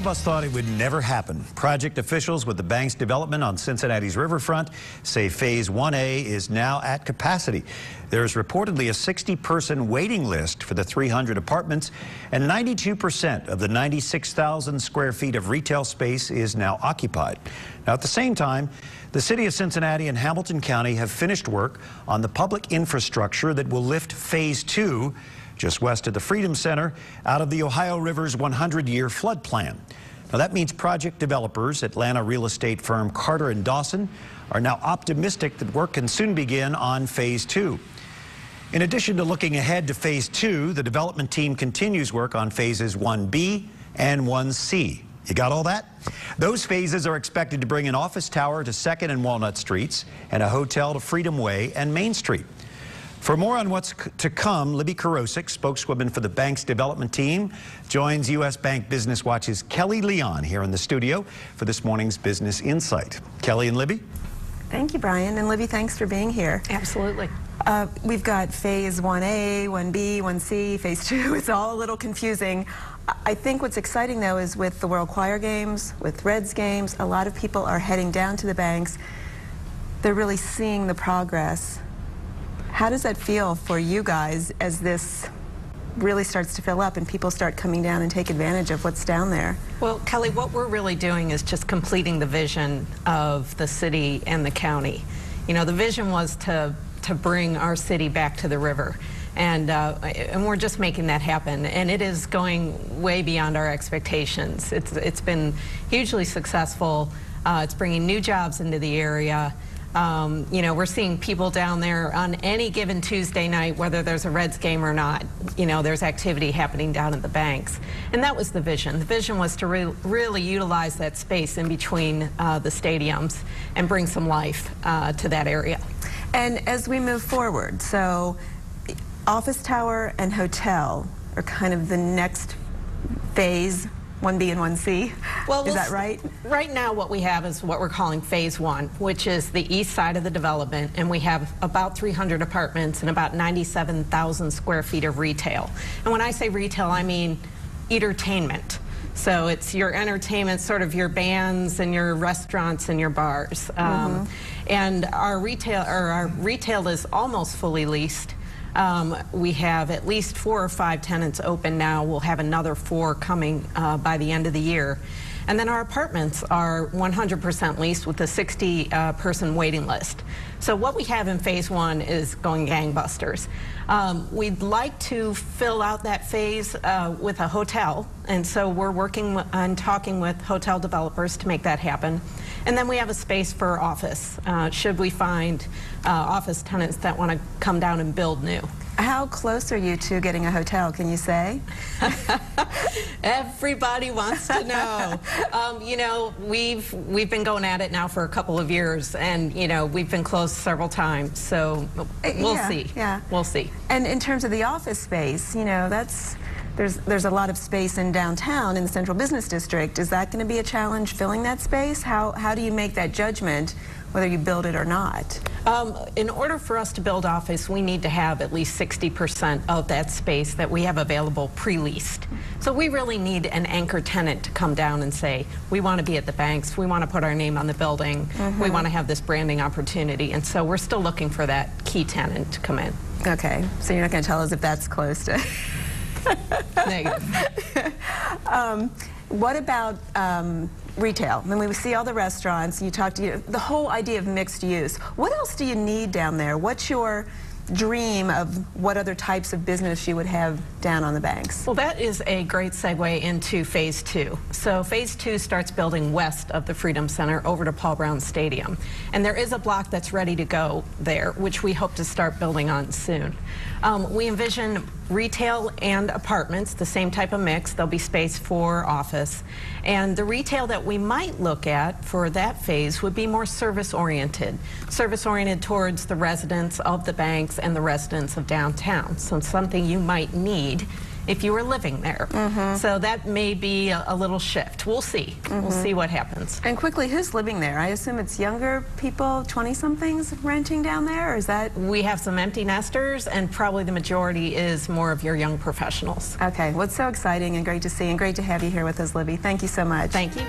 of us thought it would never happen. Project officials with the bank's development on Cincinnati's riverfront say Phase 1A is now at capacity. There's reportedly a 60-person waiting list for the 300 apartments, and 92% of the 96,000 square feet of retail space is now occupied. Now, at the same time, the city of Cincinnati and Hamilton County have finished work on the public infrastructure that will lift Phase 2 just west of the Freedom Center out of the Ohio River's 100-year flood plan. Now, that means project developers, Atlanta real estate firm Carter & Dawson, are now optimistic that work can soon begin on Phase 2. In addition to looking ahead to Phase 2, the development team continues work on Phases 1B and 1C. You got all that? Those phases are expected to bring an office tower to 2nd and Walnut Streets and a hotel to Freedom Way and Main Street. For more on what's to come, Libby Karosik, spokeswoman for the bank's development team, joins U.S. Bank Business Watch's Kelly Leon here in the studio for this morning's Business Insight. Kelly and Libby. Thank you, Brian. And Libby, thanks for being here. Absolutely. We've got Phase 1A, 1B, 1C, Phase 2. It's all a little confusing. I think what's exciting, though, is with the World Choir Games, with Reds games, a lot of people are heading down to the banks. They're really seeing the progress. How does that feel for you guys as this really starts to fill up and people start coming down and take advantage of what's down there? Well, Kelly, what we're really doing is just completing the vision of the city and the county. You know, the vision was to bring our city back to the river. And we're just making that happen, and it is going way beyond our expectations. It's been hugely successful. It's bringing new jobs into the area. You know, we're seeing people down there on any given Tuesday night, whether there's a Reds game or not. You know, there's activity happening down at the banks. And that was the vision. The vision was to really utilize that space in between the stadiums and bring some life to that area. And as we move forward, so office tower and hotel are kind of the next phase, 1B and 1C. Well, is that right? Right now what we have is what we're calling Phase 1, which is the east side of the development, and we have about 300 apartments and about 97,000 square feet of retail. And when I say retail, I mean entertainment. So it's your entertainment, sort of your bands and your restaurants and your bars. And our retail is almost fully leased. We have at least 4 or 5 tenants open now. We'll have another 4 coming by the end of the year. And then our apartments are 100% leased with a 60-person waiting list. So what we have in Phase 1 is going gangbusters. We'd like to fill out that phase with a hotel, and so we're working on talking with hotel developers to make that happen. And then we have a space for office, should we find office tenants that want to come down and build new. How close are you to getting a hotel, can you say? Everybody wants to know. You know, we've been going at it now for a couple of years, and, you know, we've been closed several times, so we'll see. Yeah. We'll see. And in terms of the office space, you know, there's a lot of space in downtown in the Central Business District. Is that going to be a challenge, filling that space? How do you make that judgment whether you build it or not? In order for us to build office, we need to have at least 60% of that space that we have available pre-leased. So we really need an anchor tenant to come down and say, we want to be at the banks, we want to put our name on the building, we want to have this branding opportunity. And so we're still looking for that key tenant to come in. Okay, so you're not going to tell us if that's close to... Negative. What about retail? I mean, we see all the restaurants, you talked to the whole idea of mixed use. What else do you need down there? What's your dream of what other types of business you would have down on the banks? Well, that is a great segue into Phase 2. So Phase 2 starts building west of the Freedom Center over to Paul Brown Stadium. And there is a block that's ready to go there, which we hope to start building on soon. We envision retail and apartments, the same type of mix. There'll be space for office. And the retail that we might look at for that phase would be more service-oriented towards the residents of the banks and the residents of downtown. So something you might need if you were living there. So that may be a little shift. We'll see. We'll see what happens. And quickly, who's living there? I assume it's younger people, 20-somethings renting down there, or is that? We have some empty nesters, and probably the majority is more of your young professionals. Okay, well, it's so exciting and great to see, and great to have you here with us, Libby. Thank you so much. Thank you.